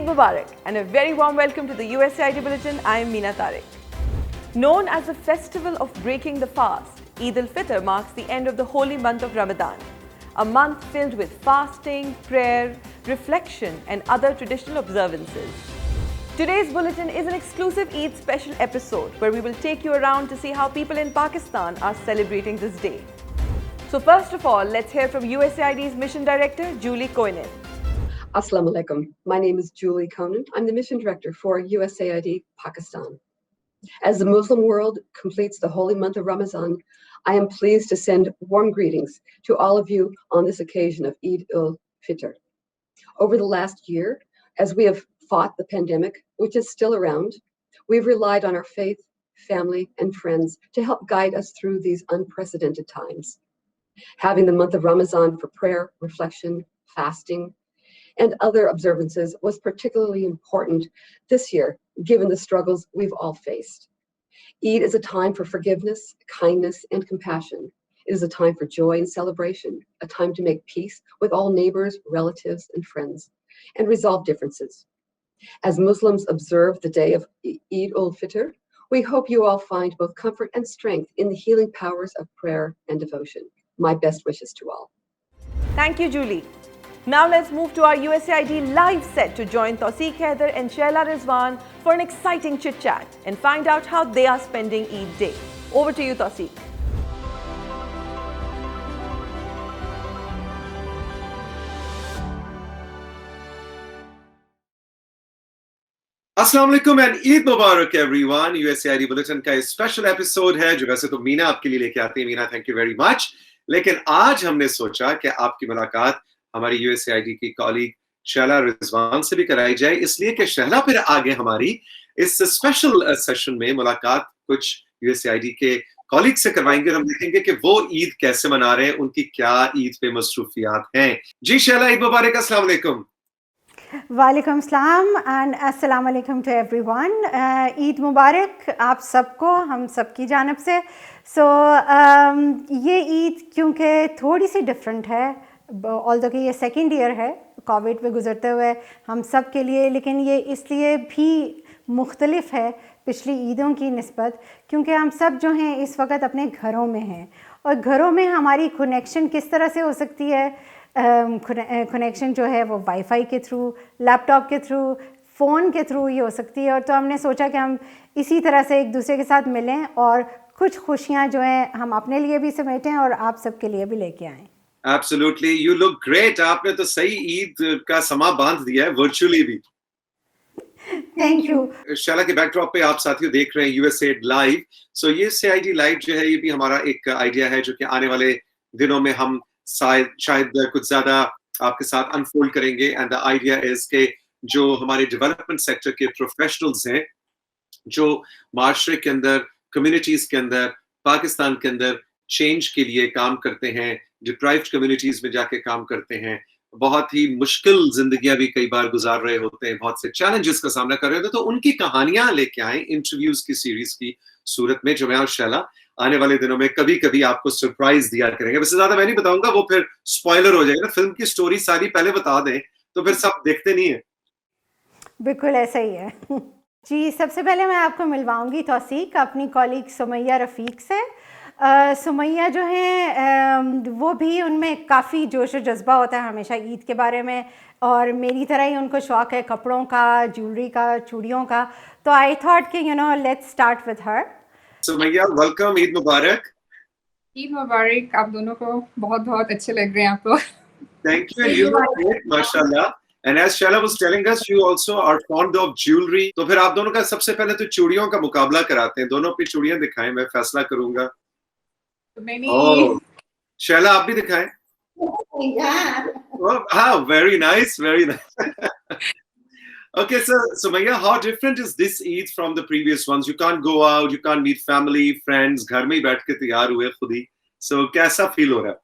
Mubarak and a very warm welcome to the USAID Bulletin. I am Meena Tariq. Known as the festival of breaking the fast, Eid al-Fitr marks the end of the holy month of Ramadan, a month filled with fasting, prayer, reflection and other traditional observances. Today's bulletin is an exclusive Eid special episode where we will take you around to see how people in Pakistan are celebrating this day. So first of all, let's hear from USAID's Mission Director, Julie Koinen. Assalamu alaikum. My name is Julie Koenen. I'm the Mission Director for USAID Pakistan. As the Muslim world completes the holy month of Ramadan, I am pleased to send warm greetings to all of you on this occasion of Eid al-Fitr. Over the last year, as we have fought the pandemic, which is still around, we've relied on our faith, family, and friends to help guide us through these unprecedented times. Having the month of Ramadan for prayer, reflection, fasting, and other observances was particularly important this year, given the struggles we've all faced. Eid is a time for forgiveness, kindness, and compassion. It is a time for joy and celebration, a time to make peace with all neighbors, relatives, and friends, and resolve differences. As Muslims observe the day of Eid al-Fitr, we hope you all find both comfort and strength in the healing powers of prayer and devotion. My best wishes to all. Thank you, Julie. Now let's move to our USAID live set to join Tawseeq Haider and Shaila Rizwan for an exciting chit-chat and find out how they are spending Eid Day. Over to you, Tawseeq. अस्सलाम वालेकुम and Eid Mubarak everyone. USAID bulletin का special episode है जो वैसे तो मीना आपके लिए लेके आती है। Meena, thank you very much. लेकिन आज हमने सोचा कि आपकी मुलाकात हमारी यूएसएआईडी की कॉलीग शैला रिजवान से भी कराई जाए, इसलिए कि शैला फिर आगे हमारी इस स्पेशल सेशन में मुलाकात कुछ यूएसएआईडी के कॉलीग से करवाएंगे। हम देखेंगे कि वो ईद कैसे मना रहे हैं, उनकी क्या ईद पे मसरूफियात हैं। जी शैला, ईद मुबारक। अस्सलाम वालेकुम। वालेकुम सलाम एंड अस्सलाम वालेकुम टू एवरीवन। ईद मुबारक आप सबको, हम सबकी जानब से। ये ईद क्योंकि थोड़ी सी डिफरेंट है, ऑल्दो कि ये सेकंड ईयर है कोविड पे गुजरते हुए हम सब के लिए, लेकिन ये इसलिए भी मुख्तलिफ है पिछली ईदों की निस्बत क्योंकि हम सब जो हैं इस वक्त अपने घरों में हैं और घरों में हमारी कनेक्शन किस तरह से हो सकती है। कनेक्शन जो है वो वाईफाई के थ्रू, लैपटॉप के थ्रू, फ़ोन के थ्रू ये हो सकती है। और तो हमने सोचा कि हम इसी तरह से एक दूसरे के साथ मिलें और कुछ खुशियाँ जो हैं हम अपने लिए भी समेटें और आप सबके लिए भी लेके आएँ। Absolutely, you look great. आपने तो सही ईद का समा बांध दिया है वर्चुअली भी। Thank you. शैला के बैकड्रॉप पे आप साथियों देख रहे हैं यूएसएआईडी लाइव। सो ये यूएसएआईडी लाइव जो है ये भी हमारा एक आइडिया है जो कि आने वाले दिनों में हम शायद कुछ ज्यादा आपके साथ अनफोल्ड करेंगे। एंड द आइडिया इज के जो हमारे डेवलपमेंट सेक्टर के प्रोफेशनल्स हैं जो माशरे के अंदर, कम्युनिटीज के अंदर, पाकिस्तान के अंदर चेंज के लिए काम करते हैं, डिप्राइव्ड कम्युनिटीज में जाके काम करते हैं, बहुत ही मुश्किल जिंदगियां भी कई बार गुजार रहे होते हैं, बहुत से चैलेंजेस का सामना कर रहे होते हैं, तो उनकी कहानियां लेके आए इंटरव्यूज की सीरीज की सूरत में, जो मैं और शैला आने वाले दिनों में कभी कभी आपको सरप्राइज दिया करेंगे। वैसे ज्यादा मैं नहीं बताऊंगा, वो फिर स्पॉइलर हो जाएगा ना। फिल्म की स्टोरी सारी पहले बता दें तो फिर सब देखते नहीं है। बिल्कुल ऐसा ही है। जी, सबसे पहले मैं आपको मिलवाऊंगी तौसीक अपनी कॉलीग सुमैया रफ़ीक से। सुमैया जो हैं वो भी, उनमें काफ़ी जोश और जज्बा होता है हमेशा ईद के बारे में, और मेरी तरह ही उनको शौक़ है कपड़ों का, ज्वेलरी का, चूड़ियों का। तो आई थॉट कि let's start with her. Sumaiya, welcome, Eid मुबारक। ईद मुबारक। आप दोनों को बहुत बहुत अच्छे लग रहे हैं आप लोग। Thank you, you look great, mashallah. And as Shaila was telling us, you also are fond of jewelry. तो फिर आप दोनों का सबसे पहले तो चूड़ियों का मुकाबला कराते हैं। दोनों अपनी चूड़ियां दिखाएं, मैं फैसला करूंगा। शैला आप भी दिखाएं। हाँ, very nice, very nice. Okay, so Sumaya, how different is this Eid from the previous ones? You can't go out, you can't meet family, friends, घर में ही बैठ के तैयार हुए खुद ही। So कैसा फील हो रहा है?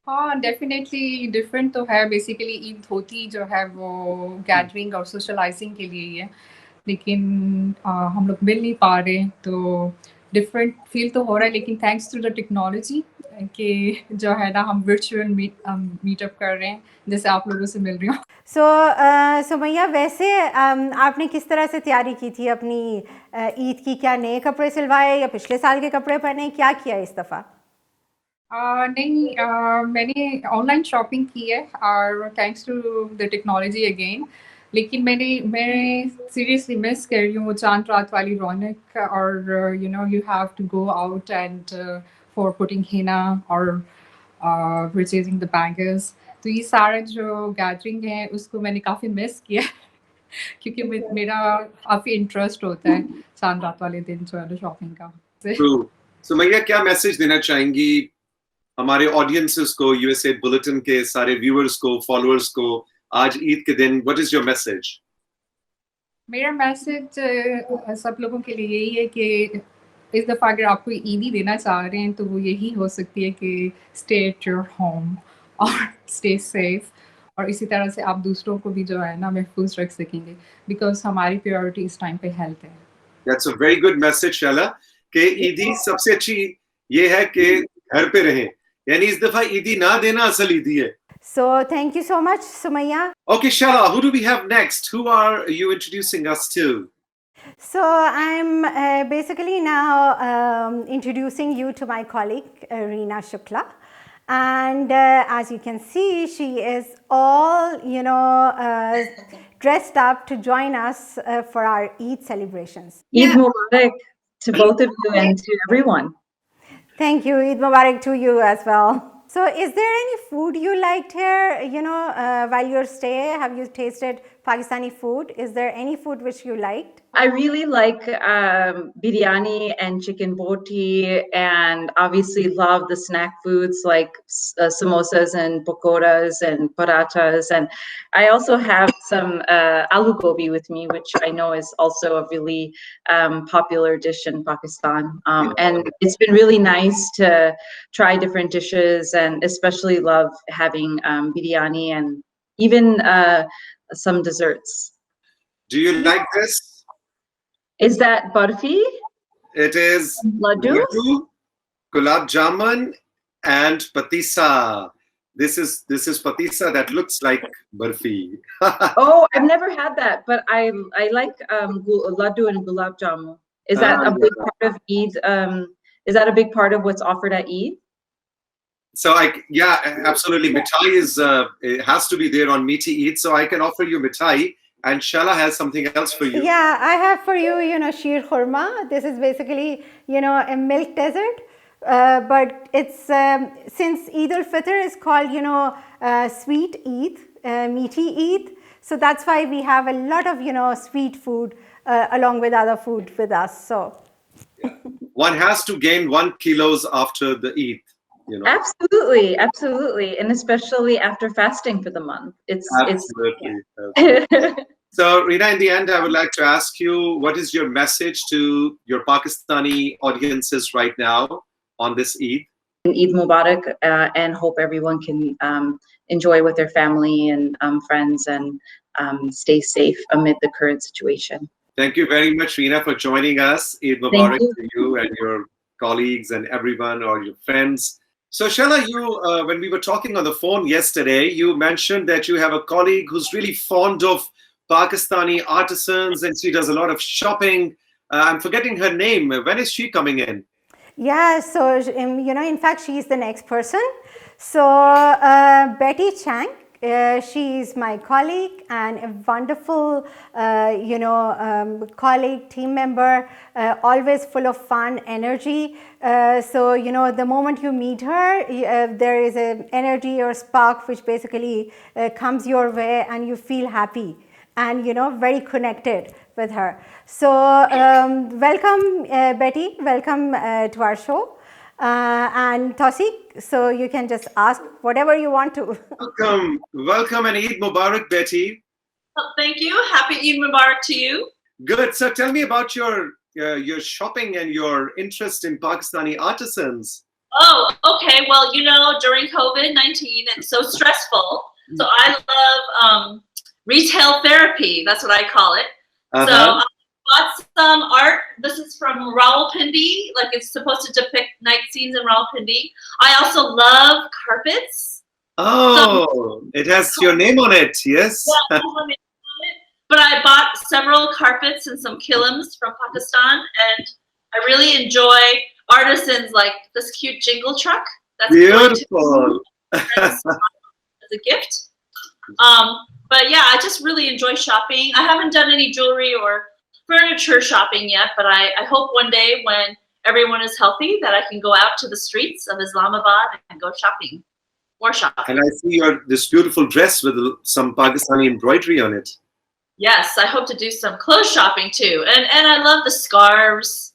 हाँ, डेफिनेटली डिफरेंट तो है। बेसिकली ईद होती जो है वो गैदरिंग और सोशलाइजिंग के लिए ही है, लेकिन हम लोग मिल नहीं पा रहे, तो डिफरेंट फील तो हो रहा है, लेकिन थैंक्स टू द टेक्नोलॉजी कि जो है ना हम वर्चुअल मीटअप कर रहे हैं, जैसे आप लोगों से मिल रही हूँ. सो सुमैया, वैसे आपने किस तरह से तैयारी की थी अपनी ईद की? क्या नए कपड़े सिलवाए या पिछले साल के कपड़े पहने? क्या किया इस दफ़ा? नहीं, मैंने ऑनलाइन शॉपिंग की है और thanks to the technology again. लेकिन मैं सीरियसली मिस कर रही हूँ वो चांद रात वाली रौनक, और you know you have to go out and for putting हिना और परचेजिंग द बैंगल्स. तो ये सारा जो गैदरिंग है उसको मैंने काफ़ी मिस किया क्योंकि मेरा काफ़ी इंटरेस्ट होता है चांद रात वाले दिन जो है ना शॉपिंग का. True. सुमैया, क्या मैसेज देना चाहेंगी हमारे ऑडियंसेस को, यूएसए बुलेटिन के सारे व्यूअर्स को, फॉलोअर्स को, आज ईद के दिन? What is your message? मेरा मैसेज सब लोगों के लिए यही है कि इस दफ़ा अगर आप कोई ईदी देना चाह रहे हैं तो वो यही हो सकती है कि स्टे एट योर होम और स्टे सेफ, और इसी तरह से आप दूसरों को भी जो है ना महफूज रख सकेंगे, बिकॉज हमारी प्रायोरिटी इस टाइम पे हेल्थ है. That's a very good message Shaila, कि ईदी सबसे अच्छी ये है कि घर पे रहें, यानी इस दफा ईदी ना देना असल ईदी है. So thank you so much, Sumaya. Okay, Shala, who do we have next? Who are you introducing us to? So I'm basically now introducing you to my colleague Reena Shukla, and as you can see, she is all dressed up to join us for our Eid celebrations. Eid Mubarak to both of you and to everyone. Thank you. Eid Mubarak to you as well. So is there any food you liked here, while your stay? Have you tasted Pakistani food? Is there any food which you liked? I really like biryani and chicken boti, and obviously love the snack foods like samosas and pakoras and parathas. And I also have some aloo gobi with me, which I know is also a really popular dish in Pakistan. And it's been really nice to try different dishes, and especially love having biryani and even some desserts. Do you like this? Is that barfi? It is Laddu? gulab jamun, and patisa. This is patisa that looks like barfi. Oh, I've never had that, but I like laddu and gulab jamun. Is that a big part of Eid? Is that a big part of what's offered at Eid? So yeah, absolutely. Mithai it has to be there on Meaty Eid. So I can offer you mithai, and Shala has something else for you. Yeah, I have for you, sheer khurma. This is basically, a milk dessert. But it's since Eid al-Fitr is called, sweet Eid, meaty Eid. So that's why we have a lot of, sweet food along with other food with us. So One has to gain 1 kilo after the Eid. Absolutely, and especially after fasting for the month. Absolutely. So, Reena, in the end, I would like to ask you, what is your message to your Pakistani audiences right now on this Eid? Eid Mubarak, and hope everyone can enjoy with their family and friends, and stay safe amid the current situation. Thank you very much, Reena, for joining us. Eid Mubarak to you and your colleagues and everyone, or your friends. So, Shala, you, when we were talking on the phone yesterday, you mentioned that you have a colleague who's really fond of Pakistani artisans, and she does a lot of shopping. I'm forgetting her name. When is she coming in? Yeah, so, in fact, she's the next person. So, Betty Chang, she's my colleague and a wonderful, colleague, team member, always full of fun, energy. So, the moment you meet her, there is an energy or spark which basically comes your way, and you feel happy and, very connected with her. So, welcome, Betty. Welcome to our show. And Tawseeq, so you can just ask whatever you want to. Welcome, and Eid Mubarak, Betty. Oh, thank you. Happy Eid Mubarak to you. Good. So tell me about your shopping and your interest in Pakistani artisans. Oh, okay. Well, during COVID-19, it's so stressful. So I love retail therapy. That's what I call it. So I bought some art. This is from Rawalpindi. Like it's supposed to depict night scenes in Rawalpindi. I also love carpets. Oh, it has your name on it. Yes. But I bought several carpets and some kilims from Pakistan, and I really enjoy artisans like this cute jingle truck. That's Beautiful. as a gift. But yeah, I just really enjoy shopping. I haven't done any jewelry or furniture shopping yet, but I hope one day when everyone is healthy that I can go out to the streets of Islamabad and go shopping. More shopping. And I see this beautiful dress with some Pakistani embroidery on it. Yes, I hope to do some clothes shopping too. And I love the scarves.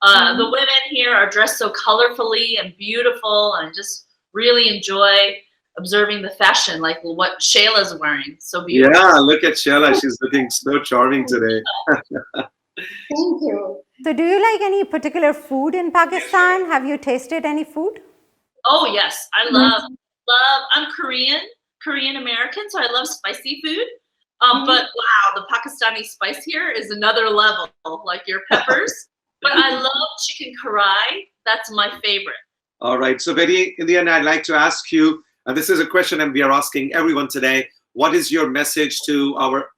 The women here are dressed so colorfully and beautiful, and just really enjoy observing the fashion, like what Shayla's wearing. So beautiful. Yeah, look at Shayla. She's looking so charming today. Thank you. So do you like any particular food in Pakistan? Have you tasted any food? Oh yes, I love. I'm Korean American, so I love spicy food. But wow, the Pakistani spice here is another level, like your peppers. But I love chicken karai. That's my favorite. All right. So, Betty, in the end, I'd like to ask you, and this is a question and we are asking everyone today, what is your message to our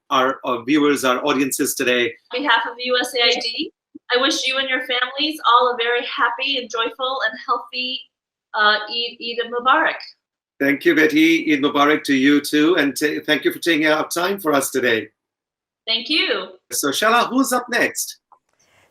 viewers, our audiences today? On behalf of USAID, I wish you and your families all a very happy and joyful and healthy Eid Mubarak. Thank you, Betty. Eid Mubarak to you too. And thank you for taking out time for us today. Thank you. So, Shala, who's up next?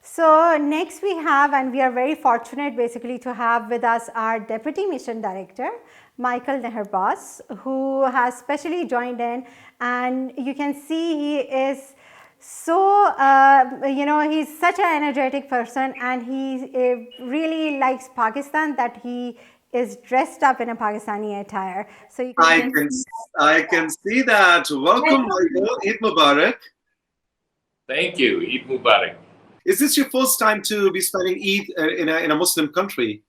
So next we have, and we are very fortunate basically to have with us our Deputy Mission Director, Michael Neherbas, who has specially joined in, and you can see he is so, he's such an energetic person, and he really likes Pakistan that he is dressed up in a Pakistani attire. So you can I can see that. Welcome, Michael. Eid Mubarak. Thank you. Eid Mubarak. Is this your first time to be spending Eid in a Muslim country?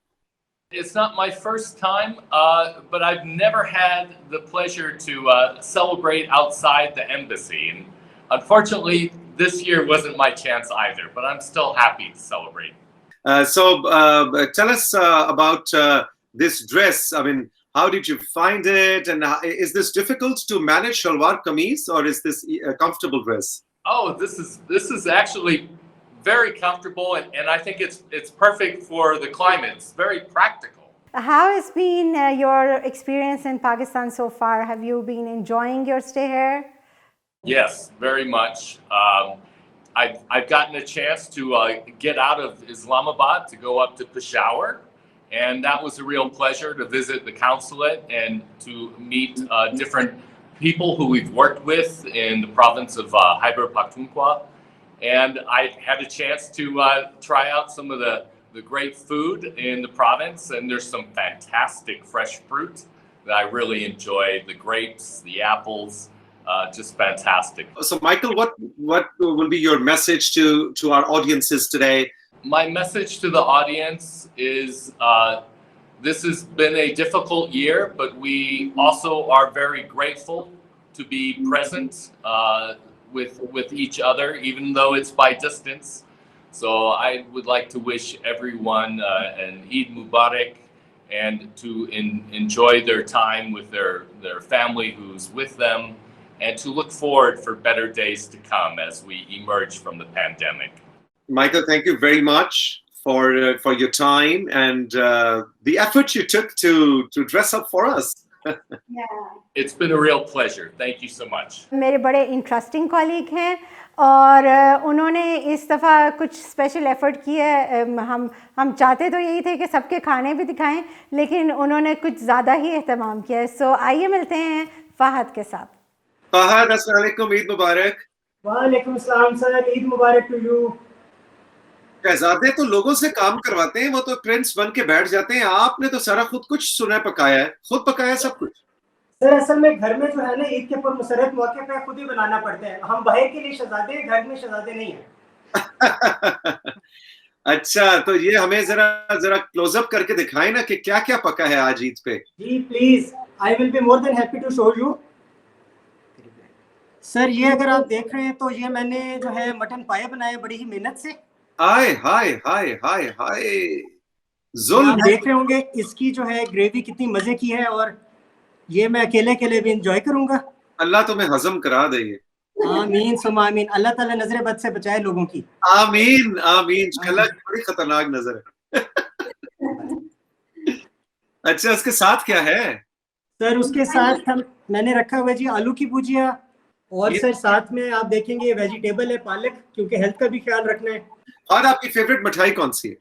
It's not my first time, but I've never had the pleasure to celebrate outside the embassy. And unfortunately, this year wasn't my chance either, but I'm still happy to celebrate. So tell us about this dress. I mean, how did you find it? And is this difficult to manage, shalwar kameez, or is this a comfortable dress? Oh, this is actually very comfortable, and I think it's perfect for the climate. It's very practical. How has been your experience in Pakistan so far? Have you been enjoying your stay here? Yes, very much. I've gotten a chance to get out of Islamabad to go up to Peshawar, and that was a real pleasure to visit the consulate and to meet different people who we've worked with in the province of Khyber Pakhtunkhwa. And I had a chance to try out some of the great food in the province, and there's some fantastic fresh fruit that I really enjoyed. The grapes, the apples, just fantastic. So, Michael, what will be your message to our audiences today? My message to the audience is this has been a difficult year, but we also are very grateful to be present with each other, even though it's by distance. So I would like to wish everyone an Eid Mubarak, and to enjoy their time with their family who's with them, and to look forward for better days to come as we emerge from the pandemic. Michael, thank you very much for your time and the effort you took to dress up for us. It's been a real pleasure. Thank you so much. मेरे बड़े interesting colleague हैं और उन्होंने इस दफ़ा कुछ special effort की है. हम चाहते तो यही थे कि सबके खाने भी दिखाएं, लेकिन उन्होंने कुछ ज़्यादा ही एहतमाम किया है. सो आइए मिलते हैं फ़हद के साथ. फ़हद, अस्सलाम वालेकुम, ईद मुबारक. वालेकुम सलाम सर, ईद मुबारक टू यू. शहजादे तो लोगों से काम करवाते हैं, वो तो प्रिंस बन के बैठ जाते हैं. आपने तो सारा खुद कुछ सुना पकाया है, खुद पकाया सब कुछ. सर असल में घर में जो है ना, ईद के पर मुसरत मौके पे खुद ही बनाना पड़ता है. हम बाहर के लिए शहजादे, घर में शहजादे नहीं है. अच्छा, तो ये हमें जरा क्लोजअप करके दिखाएं ना कि क्या क्या पका है आज ईद पे. जी please, I will be more than happy to show you. Sir ये अगर आप देख रहे हैं तो ये मैंने जो है मटन पाया बनाया बड़ी ही मेहनत से। हाय हाय हाय हाय हाय ये जुल्म आप देख रहे होंगे इसकी जो है ग्रेवी कितनी मजे की है, और ये मैं अकेले अकेले भी इंजॉय करूंगा। अल्लाह तुम्हें हजम करा दे ये। आमीन सुम्मा आमीन। अल्लाह ताला नजर बद से बचाए लोगों की। आमीन आमीन। शला की बड़ी खतरनाक नजर है। अच्छा, उसके साथ क्या है? सर उसके साथ मैंने रखा हुआ जी आलू की भुजिया, और सर साथ में आप देखेंगे वेजिटेबल है पालक, क्योंकि हेल्थ का भी ख्याल रखना है। और आपकी फेवरेट मिठाई कौन सी है?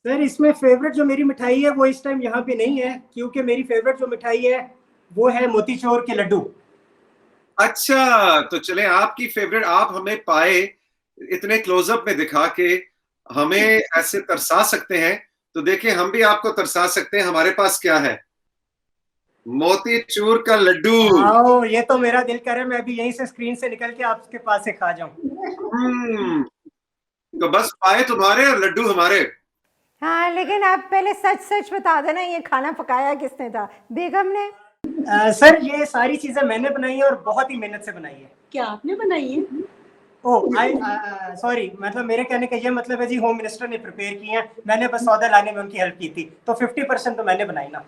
सर इसमें फेवरेट जो मेरी मिठाई है वो इस टाइम यहाँ पे नहीं है, क्योंकि मेरी फेवरेट जो मिठाई है वो है मोतीचूर के लड्डू। अच्छा, तो चले आपकी फेवरेट आप हमें पाए इतने क्लोजअप में दिखा के हमें ऐसे तरसा सकते हैं, तो देखिए हम भी आपको तरसा सकते हैं। हमारे पास क्या है? मोतीचूर का लड्डू। आओ, ये तो मेरा दिल करे मैं अभी यहीं से स्क्रीन से निकल के आपके पास से खा जाऊं। तो बस पाए तुम्हारे और लड्डू हमारे। हाँ, लेकिन आप पहले सच सच बता देना, ये खाना पकाया किसने था? बेगम ने? सर ये सारी चीजें मैंने बनाई है और बहुत ही मेहनत से बनाई है। क्या आपने बनाई है? ओह आई सॉरी, मतलब मेरे कहने का ये मतलब है जी होम मिनिस्टर ने प्रिपेयर की है, मैंने बस सौदा लाने में उनकी हेल्प की थी, तो 50% तो मैंने बनाई ना।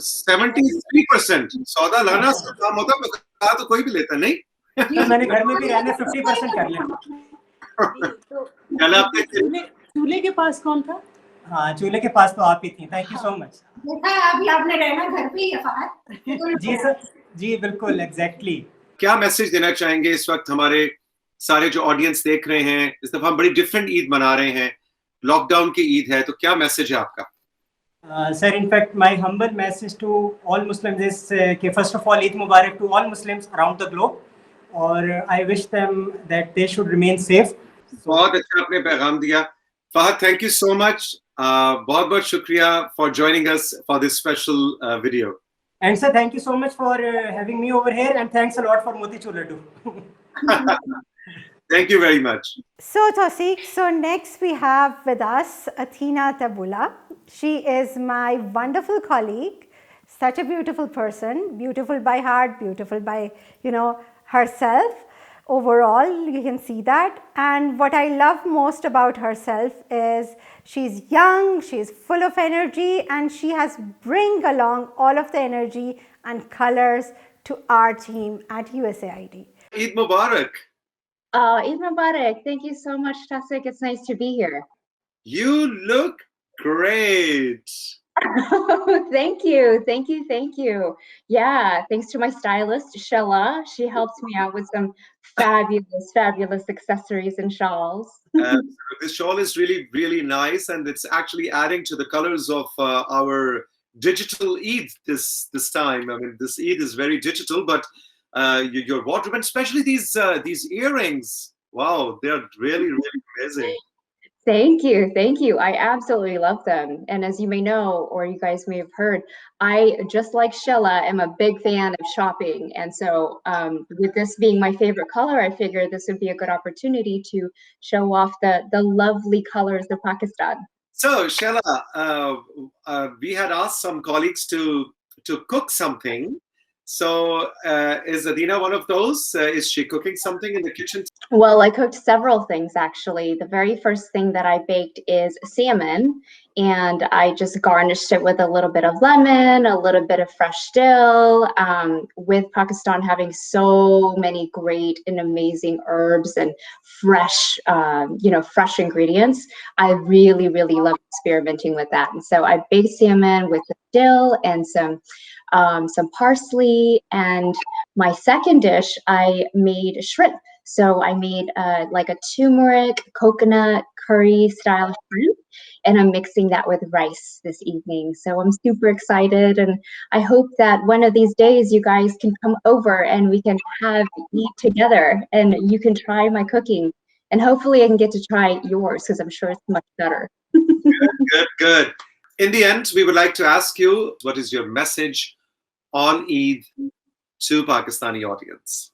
73% सौदा लाना सब काम होता, पका तो कोई भी लेता नहीं। मैंने घर में भी रहने 50% कर लिया। कल आपने चूल्हे के पास कौन था? हाँ, चूल्हे के पास तो आप ही थी। Thank you so much. देखा, अभी आपने रहना घर पे ही है फहद। जी सर, जी बिल्कुल एग्जैक्टली। क्या मैसेज देना चाहेंगे इस वक्त हमारे सारे जो ऑडियंस देख रहे हैं? इस दफा हम बड़ी डिफरेंट ईद मना रहे हैं, लॉकडाउन की ईद है, तो क्या मैसेज है आपका? Sir in fact my humble message to all Muslims is कि फर्स्ट ऑफ ऑल ईद मुबारक to all Muslims around the globe, और I wish them that they should remain safe. बहुत अच्छा आपने पैगाम दिया Fahad, thank you so much. बहुत बहुत शुक्रिया for joining us for this special video. And sir, thank you so much for having me over here, and thanks a lot for motichur laddu. Thank you very much. So Tawseeq, so next we have with us Athena Tabula. She is my wonderful colleague, such a beautiful person, beautiful by heart, beautiful by, herself. Overall, you can see that. And what I love most about herself is she's young, she's full of energy, and she has bring along all of the energy and colors to our team at USAID. Eid Mubarak. Eid Mubarak. Thank you so much, Tawseeq. It's nice to be here. You look great. Thank you. Thank you. Thank you. Yeah. Thanks to my stylist, Shella. She helps me out with some fabulous accessories and shawls. This shawl is really, really nice, and it's actually adding to the colors of our digital Eid this time. I mean, this Eid is very digital, but your wardrobe, and especially these earrings, wow, they are really, really amazing. Thank you. I absolutely love them. And as you may know, or you guys may have heard, I, just like Shella, am a big fan of shopping. And so with this being my favorite color, I figured this would be a good opportunity to show off the lovely colors of Pakistan. So, Shella, we had asked some colleagues to cook something. So, is Adina one of those? Is she cooking something in the kitchen? Well, I cooked several things, actually. The very first thing that I baked is salmon, and I just garnished it with a little bit of lemon, a little bit of fresh dill. With Pakistan having so many great and amazing herbs and fresh, fresh ingredients, I really, really love experimenting with that. And so I baked salmon with the dill and some parsley. And my second dish, I made shrimp. So I made like a turmeric coconut curry style shrimp, and I'm mixing that with rice this evening. So I'm super excited, and I hope that one of these days you guys can come over and we can eat together, and you can try my cooking, and hopefully I can get to try yours, because I'm sure it's much better. Good. In the end, we would like to ask you, what is your message on Eid to Pakistani audience?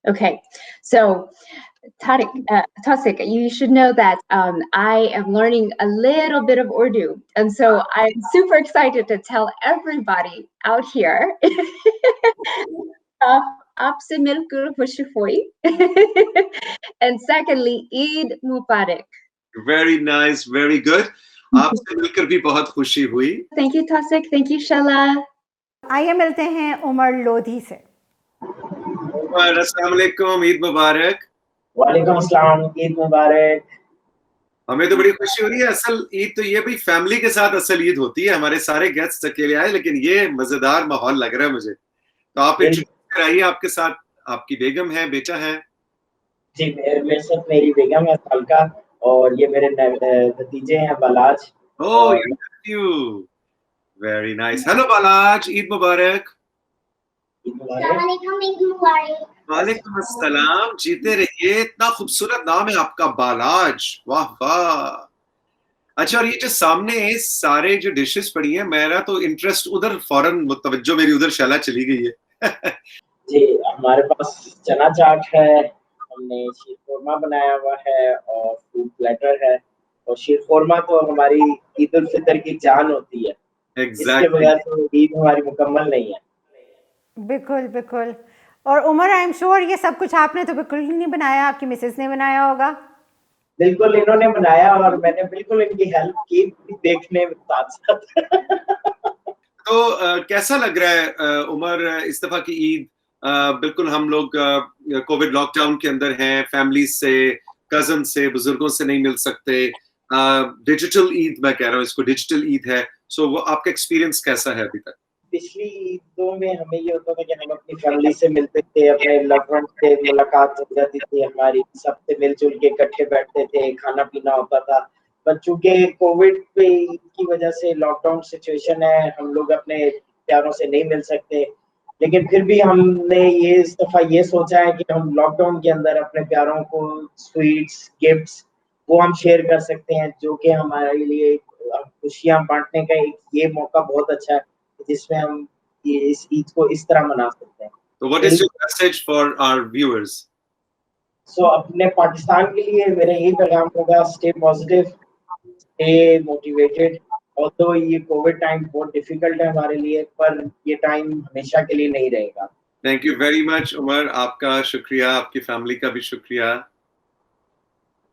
Okay, so Tawseeq, you should know that I am learning a little bit of Urdu, and so I'm super excited to tell everybody out here aapse milkar khushi hui. And secondly, Eid Mubarak. Very nice, very good. आपसे मिलकर भी बहुत खुशी हुई. Thank you, Tawfiq. Thank you, Shala. आइए मिलते हैं उमर लोधी से. उमर, अस्सलाम वालेकुम, ईद मुबारक. वालेकुम अस्सलाम, ईद मुबारक. हमें तो बड़ी खुशी हो रही है. असल ईद तो ये भी फैमिली के साथ असल ईद होती है. हमारे सारे गेस्ट अकेले आए, लेकिन ये मजेदार माहौल लग रहा है मुझे. तो आप इंट्रोड्यूस कराइए, आपके साथ आपकी बेगम है, बेटा है. जी, मेरे साथ मेरी बेगम है सालका, और ये मेरे भतीजे हैं बालाज. Oh, you. Very nice. Hello Balaj, Eid Mubarak. Eid मुबारक. वालेकुम अस्सलाम. जीते रहिए. इतना खूबसूरत नाम है आपका, बालाज. वाह वाह. अच्छा, और ये जो सामने सारे जो डिशेस पड़ी हैं, मेरा तो इंटरेस्ट उधर फौरन मुतवज्जो मेरी उधर शला चली गई है. जी, हमारे पास चना चाट है, हमने शीर खोरमा बनाया हुआ है, और फ्रूट प्लेटर है. और शीर खोरमा तो हमारी ईद उल फितर की जान होती है. इसके बगैर तो ईद हमारी मुकम्मल नहीं है. बिल्कुल बिल्कुल. और उमर, आई एम श्योर ये सब कुछ आपने तो बिल्कुल नहीं बनाया, आपकी मिसेस ने बनाया होगा. बिल्कुल इन्होंने बनाया, और मैंने बिल्कुल इनकी हेल्प की देखने में साथ साथ. तो कैसा लग रहा है उमर, इस दफा की ईद? बिल्कुल हम लोग कोविड लॉकडाउन के अंदर हैं, फैमिली से, कजन से, बुजुर्गों से नहीं मिल सकते. डिजिटल ईद मैं कह रहा हूँ इसको, डिजिटल ईद है. सो वो आपका एक्सपीरियंस कैसा है अभी तक? पिछली ईदों में हमें ये होता था कि हम अपनी फैमिली से मिलते थे, अपने लव्ड वन से मुलाकात हो जाती थी हमारी, सबसे मिलजुल के इकट्ठे बैठते थे, खाना पीना होता था. पर चूंकि कोविड की वजह से लॉकडाउन सिचुएशन है, हम लोग अपने प्यारों से नहीं मिल सकते. लेकिन फिर भी हमने ये इस दफा ये सोचा है कि हम लॉकडाउन के अंदर अपने प्यारों को स्वीट्स, गिफ्ट्स वो हम शेयर कर सकते हैं, जो कि हमारे लिए खुशियां बांटने का एक ये मौका बहुत अच्छा है, जिसमें हम ये इस ईद को इस तरह मना सकते हैं. So what is your message for our viewers? So अपने पाकिस्तान के लिए मेरा यही पैगाम होगा, stay positive, stay motivated. Although ये कोविड टाइम बहुत डिफिकल्ट है हमारे लिए, पर ये टाइम हमेशा के लिए नहीं रहेगा. Thank you very much Umar, आपका शुक्रिया, आपकी फैमिली का भी शुक्रिया.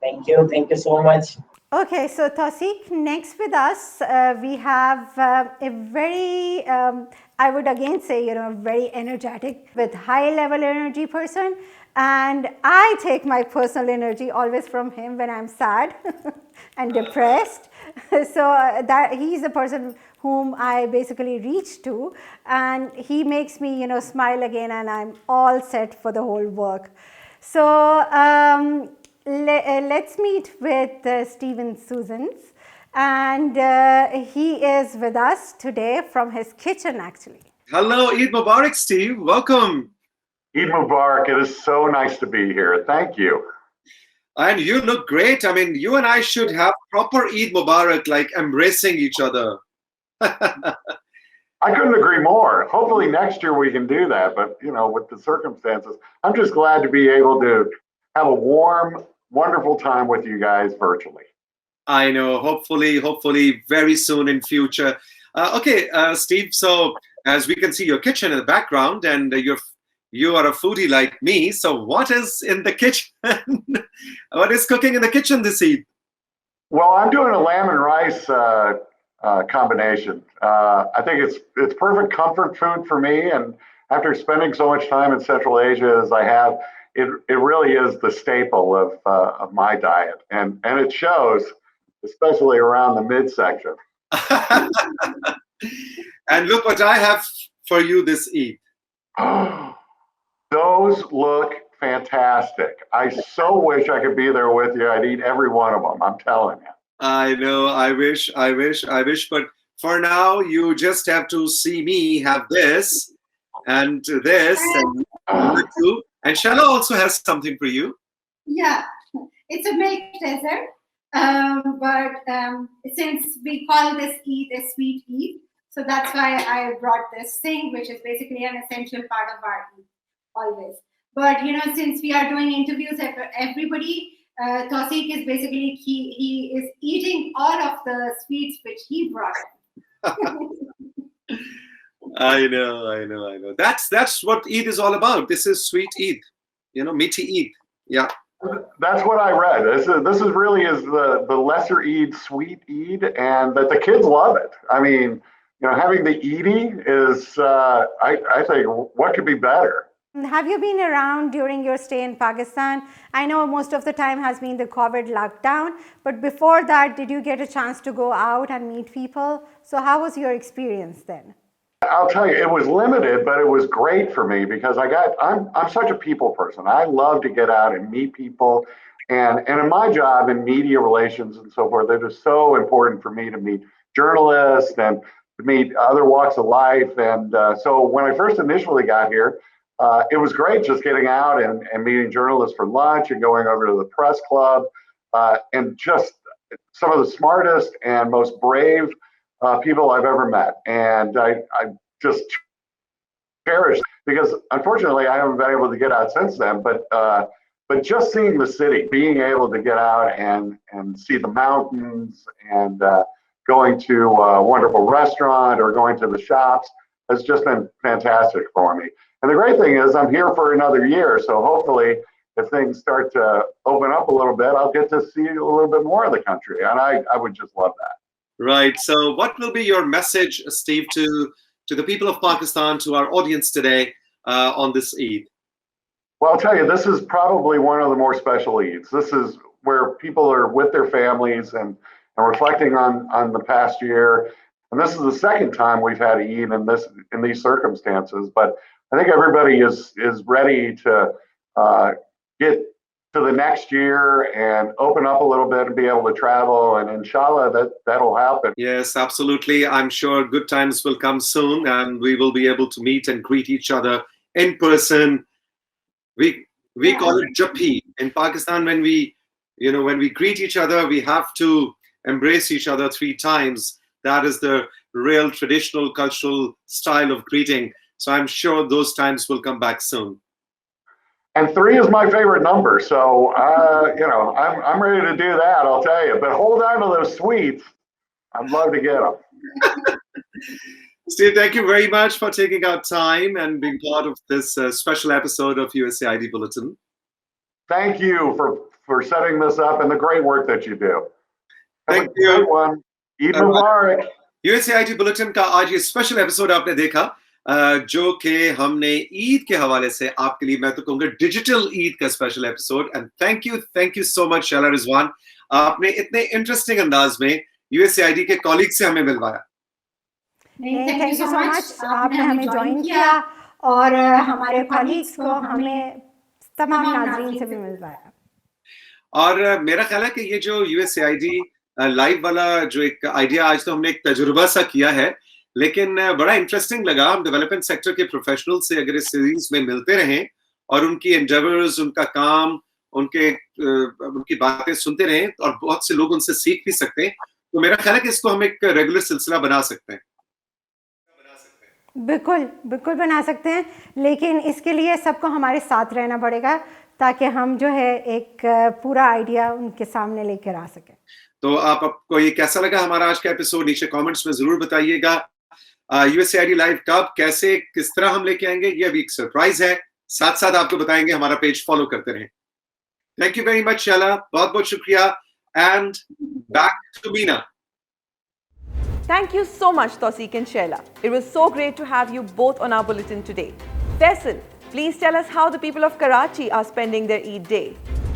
Thank you so much. Okay, so Tawfiq, next with us we have a very, I would again say, very energetic, with high level energy person. And I take my personal energy always from him when I'm sad and depressed. So that he's the person whom I basically reach to, and he makes me, smile again, and I'm all set for the whole work. So let's meet with Stephen Susans, and he is with us today from his kitchen actually. Hello, Eid Mubarak, Steve. Welcome. Eid Mubarak. It is so nice to be here. Thank you. And you look great. I mean, you and I should have proper Eid Mubarak, like embracing each other. I couldn't agree more. Hopefully next year we can do that. But, with the circumstances, I'm just glad to be able to have a warm, wonderful time with you guys virtually. I know. Hopefully very soon in future. Okay, Steve. So as we can see your kitchen in the background, and you are a foodie like me. So what is in the kitchen? What is cooking in the kitchen this Eid? Well, I'm doing a lamb and rice combination. I think it's perfect comfort food for me. And after spending so much time in Central Asia as I have, it really is the staple of my diet. And it shows, especially around the midsection. And look what I have for you this Eid. Those look fantastic. I so wish I could be there with you. I'd eat every one of them. I'm telling you. I know. I wish. But for now, you just have to see me have this and this and you. And Shala also has something for you. Yeah, it's a milk dessert. But since we call this Eid a sweet Eid, so that's why I brought this thing, which is basically an essential part of our Eid. Always. But since we are doing interviews for everybody, Tawfiq is basically he is eating all of the sweets which he brought. I know. That's what Eid is all about. This is sweet Eid, meaty Eid. Yeah. That's what I read. This is really the lesser Eid, sweet Eid, and that the kids love it. I mean, having the Eidi is, I think, what could be better? Have you been around during your stay in Pakistan? I know most of the time has been the COVID lockdown, but before that, did you get a chance to go out and meet people? So how was your experience then? I'll tell you, it was limited, but it was great for me because I'm such a people person. I love to get out and meet people. And in my job in media relations and so forth, it is so important for me to meet journalists and to meet other walks of life. And so when I first initially got here, it was great just getting out and meeting journalists for lunch and going over to the press club and just some of the smartest and most brave people I've ever met. And I just cherish, because unfortunately I haven't been able to get out since then, but just seeing the city, being able to get out and see the mountains and going to a wonderful restaurant or going to the shops has just been fantastic for me. And the great thing is I'm here for another year. So hopefully if things start to open up a little bit, I'll get to see a little bit more of the country. And I would just love that. Right. So what will be your message, Steve, to the people of Pakistan, to our audience today on this Eid? Well, I'll tell you, this is probably one of the more special Eids. This is where people are with their families and reflecting on the past year. And this is the second time we've had Eid in these circumstances. But I think everybody is ready to get to the next year and open up a little bit and be able to travel, and inshallah that'll happen. Yes, absolutely. I'm sure good times will come soon and we will be able to meet and greet each other in person. We call it Jappi. In Pakistan, when we greet each other, we have to embrace each other 3 times. That is the real traditional cultural style of greeting. So I'm sure those times will come back soon. And 3 is my favorite number, so I'm ready to do that. I'll tell you. But hold on to those sweets. I'd love to get them. Steve, thank you very much for taking out time and being part of this special episode of USAID Bulletin. Thank you for setting this up and the great work that you do. Thank you. Everyone. Eid Mubarak. USAID Bulletin का आज ये special episode आपने देखा जो कि हमने ईद के हवाले से आपके लिए, मैं तो कहूँगा डिजिटल ईद का special episode. And thank you so much Shaila Rizwan, आपने इतने इंटरेस्टिंग अंदाज में यूएसएआईडी के कॉलीग से हमें मिलवाया. थैंक यू सो मच, आपने हमें ज्वाइन किया और हमारे कॉलीग्स को हमें तमाम नाज़रीन से भी मिलवाया. और मेरा ख्याल है कि ये जो यूएसएआईडी लाइव वाला जो एक आइडिया, आज तो हमने एक तजुर्बा सा किया है, लेकिन बड़ा इंटरेस्टिंग लगा. हम डेवलपमेंट सेक्टर के प्रोफेशनल से अगर इस सीरीज में मिलते रहें और उनकी एंडेवर्स, उनका काम, उनकी बातें सुनते रहें और बहुत से लोग उनसे सीख भी सकते हैं, तो मेरा ख्याल है कि इसको हम एक रेगुलर सिलसिला बना सकते हैं. बिल्कुल बना सकते हैं, लेकिन इसके लिए सबको हमारे साथ रहना पड़ेगा ताकि हम जो है एक पूरा आइडिया उनके सामने लेकर आ सकें. तो आपको ये कैसा लगा हमारा आज का एपिसोड, नीचे कमेंट्स में जरूर बताइएगा. यूएसएआईडी लाइव कब, कैसे, किस तरह हम लेके आएंगे, ये अभी एक सरप्राइज है, साथ साथ आपको बताएंगे. हमारा पेज फॉलो करते रहें. Thank you very much Shaila, बहुत बहुत शुक्रिया. And back to Meena. Thank you so much, Tawseek and Shaila. It was so great to have you both on our bulletin today. Faisal, please tell us how the people of Karachi are spending their Eid day.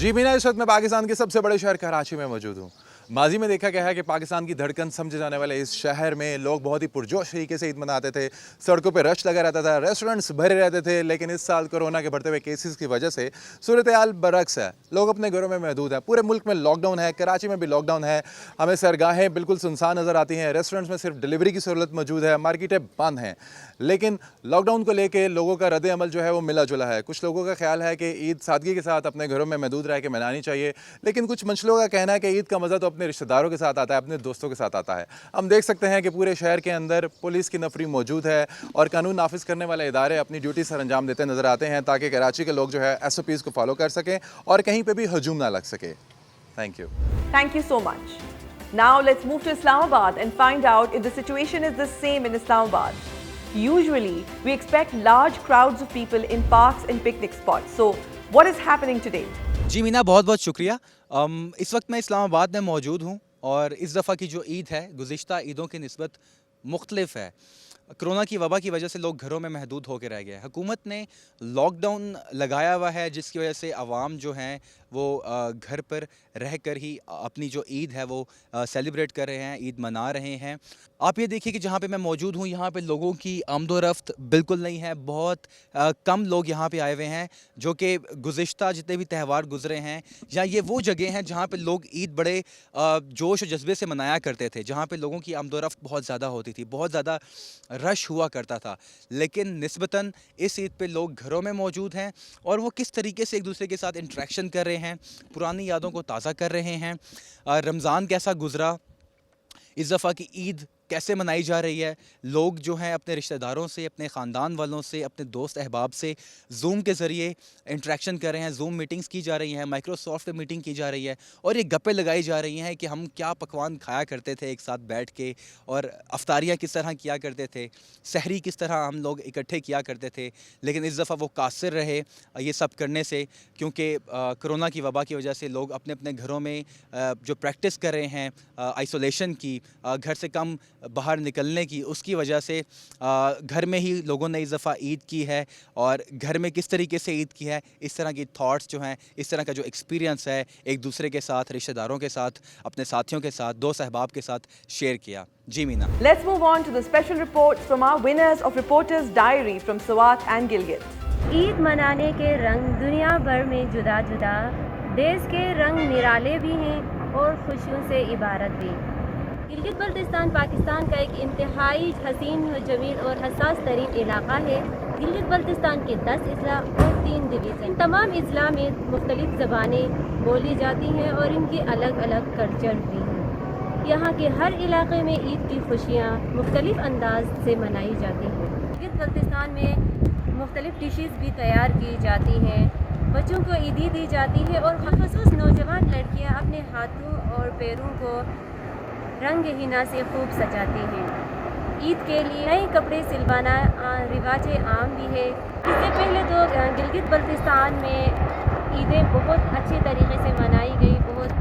जी मीना, इस वक्त मैं पाकिस्तान के सबसे बड़े शहर कराची में मौजूद हूँ. माजी में देखा गया है कि पाकिस्तान की धड़कन समझे जाने वाले इस शहर में लोग बहुत ही पुरजोश तरीके से ईद मनाते थे. सड़कों पे रश लगा रहता था, रेस्टोरेंट्स भरे रहते थे. लेकिन इस साल कोरोना के बढ़ते हुए केसेस की वजह से सूरत हाल बरक्स है. लोग अपने घरों में महदूद हैं. पूरे मुल्क में लॉकडाउन है, कराची में भी लॉकडाउन है. हमें सरगाहें बिल्कुल सुनसान नज़र आती हैं. रेस्टोरेंट्स में सिर्फ डिलीवरी की सहूलत मौजूद है. मार्केटें बंद हैं. लेकिन लॉकडाउन को लेके लोगों का रद्द अमल जो है वो मिला जुला है. कुछ लोगों का ख्याल है कि ईद सादगी के साथ अपने घरों में महदूद रह के मनानी चाहिए, लेकिन कुछ मंशलों का कहना है कि ईद का मज़ा तो अपने रिश्तेदारों के साथ आता है, अपने दोस्तों के साथ आता है. हम देख सकते हैं कि पूरे शहर के अंदर पुलिस की नफरी मौजूद है और कानून नाफिज करने वाले इदारे अपनी ड्यूटी सर अंजाम देते नज़र आते हैं ताकि कराची के लोग जो है SOPs को फॉलो कर सकें और कहीं पे भी हजूम ना लग सके. Thank you. Thank you so much. Now let's move to Islamabad and find out if the situation is the same in Islamabad. Usually, we expect large crowds of people in parks and picnic spots. So, what is happening today? जी मीना, बहुत बहुत शुक्रिया। इस वक्त मैं इस्लामाबाद में मौजूद हूँ और इस दफ़ा की जो ईद है गुज़िश्ता ईदों की निस्बत मुख्तलिफ है। कोरोना की वबा की वजह से लोग घरों में महदूद होकर रह गए। हुकूमत ने लॉकडाउन लगाया हुआ है जिसकी वजह से आवाम जो हैं वो घर पर रह कर ही अपनी जो ईद है वो सेलिब्रेट कर रहे हैं, ईद मना रहे हैं। आप ये देखिए कि जहाँ पे मैं मौजूद हूँ यहाँ पे लोगों की आमदोरफ्त बिल्कुल नहीं है। बहुत कम लोग यहाँ पे आए हुए हैं जो कि गुज़िश्ता जितने भी त्यौहार गुजरे हैं या ये वो जगह हैं जहाँ पे लोग ईद बड़े जोश और जज्बे से मनाया करते थे, जहाँ पे लोगों की आमदोरफ्त बहुत ज़्यादा होती थी, बहुत ज़्यादा रश हुआ करता था। लेकिन निस्बतन इस ईद पे लोग घरों में मौजूद हैं और वो किस तरीके से एक दूसरे के साथ इंटरेक्शन कर रहे हैं, पुरानी यादों को ताज़ा कर रहे हैं। रमज़ान कैसा गुज़रा, इस दफ़ा की ईद कैसे मनाई जा रही है, लोग जो हैं अपने रिश्तेदारों से, अपने ख़ानदान वालों से, अपने दोस्त अहबाब से ज़ूम के ज़रिए इंटरेक्शन कर रहे हैं। ज़ूम मीटिंग्स की जा रही हैं, माइक्रोसॉफ्ट पे मीटिंग की जा रही है और ये गप्पे लगाई जा रही हैं कि हम क्या पकवान खाया करते थे एक साथ बैठ के और अफ्तारियाँ किस तरह किया करते थे, सहरी किस तरह हम लोग इकट्ठे किया करते थे। लेकिन इस दफ़ा वो कासिर रहे ये सब करने से, क्योंकि कोरोना की वबा की वजह से लोग अपने अपने घरों में जो प्रैक्टिस कर रहे हैं आइसोलेशन की, घर से कम बाहर निकलने की, उसकी वजह से घर में ही लोगों ने इस दफ़ा ईद की है और घर में किस तरीके से ईद की है, इस तरह की थॉट्स जो हैं, इस तरह का जो एक्सपीरियंस है एक दूसरे के साथ, रिश्तेदारों के साथ, अपने साथियों के साथ, दोस्त अहबाब के साथ शेयर किया। जी Meena. Let's move on to the special reports from our winners of Reporter's Diary from Swat and Gilgit. Eid मनाने के रंग दुनिया भर में जुदा जुदा, देश के रंग निराले भी हैं और खुशियों से इबारत भी। गिलगित बल्तिस्तान पाकिस्तान का एक इंतहाई हसीन, जमील और हसास तरीन इलाका है। गिलगित बल्तिस्तान के 10 अजला और 3 डिवीज़न, तमाम अजला में मुख्तलिफ ज़बानें बोली जाती हैं और इनके अलग अलग कल्चर भी हैं। यहाँ के हर इलाके में ईद की खुशियाँ मुख्तलिफ अंदाज से मनाई जाती हैं। गिलगित बल्तिस्तान में मुख्तलिफ डिशेस भी तैयार की जाती हैं, बच्चों को ईदी दी जाती है और ख़ुसूस नौजवान लड़कियाँ अपने हाथों और पैरों को रंग हिना से खूब सजाती हैं। ईद के लिए नए कपड़े सिलवाना रिवाज आम भी है। इससे पहले तो गिलगित बल्तिस्तान में ईदें बहुत अच्छे तरीके से मनाई गई, बहुत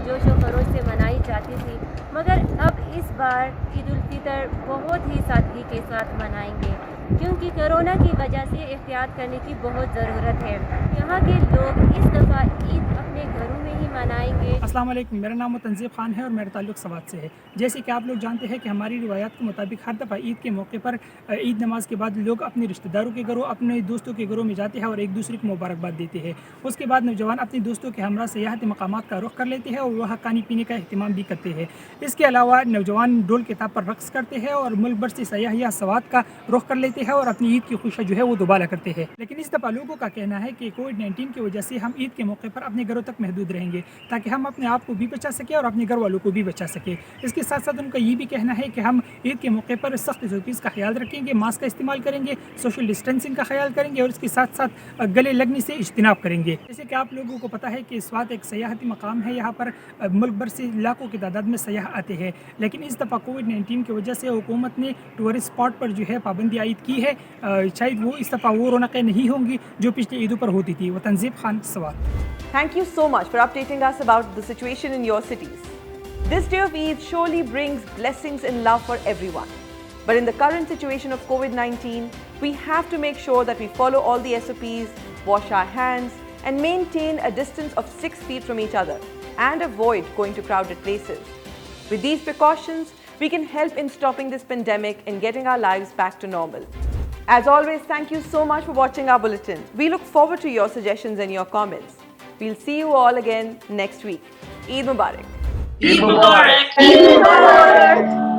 जोश व खरोश से मनाई जाती थी, मगर अब इस बार ईद उल फितर बहुत ही सादगी के साथ मनाएंगे क्योंकि कोरोना की वजह से एहतियात करने की बहुत ज़रूरत है। यहाँ के लोग इस दफ़ा ईद अपने घरों में ही मनाएंगे। अस्सलाम वालेकुम, मेरा नाम तंजीब खान है और मेरा ताल्लुक़ सवात से है। जैसे कि आप लोग जानते हैं कि हमारी रिवायात के मुताबिक हर दफ़ा ईद के मौके पर ईद नमाज के बाद लोग अपने रिश्तेदारों के घरों, अपने दोस्तों के घरों में जाते हैं और एक दूसरे को मुबारकबाद देते हैं। उसके बाद नौजवान अपने दोस्तों के हमरा सियाहती मकामात का रुख कर लेते हैं और वहाँ खाने पीने का अहतमाम भी करते हैं। इसके अलावा नौजवान ढोल के ताब पर रक़्स करते हैं और मुल्क भर से सयाह या सवात का रुख कर लेते हैं और अपनी ईद की खुशियाँ जो है वो दोबारा करते हैं। लेकिन इस दफ़ा लोगों का कहना है कि कोविड-19 की वजह से हम ईद के मौके पर अपने घरों तक महदूद रहेंगे ताकि हम अपने आप को भी बचा सकें और अपने घर वालों को भी बचा सकें। इसके साथ साथ उनका ये भी कहना है कि हम ईद के मौके पर सख्त एसओपीज़ का ख्याल रखेंगे, मास्क का इस्तेमाल करेंगे, सोशल डिस्टेंसिंग का ख्याल करेंगे और इसके साथ साथ गले लगने से इज्तिनाब करेंगे। जैसे कि आप लोगों को पता है कि स्वात एक सयाहती मकाम है, यहाँ पर मुल्क भर से लाखों की तादाद में सयाह आते हैं। लेकिन इस दफ़ा कोविड-19 की वजह से हुकूमत ने टूरिस्ट स्पॉट पर जो है पाबंदी आयद की है। शायद वो इस दफ़ा वो रौनकें नहीं होंगी जो पिछले ईदों पर होती थी। वो तंजीब खान सवाल। Thank you so much for updating us about the situation in your cities. This day of Eid surely brings blessings and love for everyone. But in the current situation of COVID-19, we have to make sure that we follow all the SOPs, wash our hands, and maintain a distance of 6 feet from each other and avoid going to crowded places. With these precautions, we can help in stopping this pandemic and getting our lives back to normal. As always, thank you so much for watching our bulletin. We look forward to your suggestions and your comments. We'll see you all again next week. Eid Mubarak. Eid Mubarak. Eid Mubarak.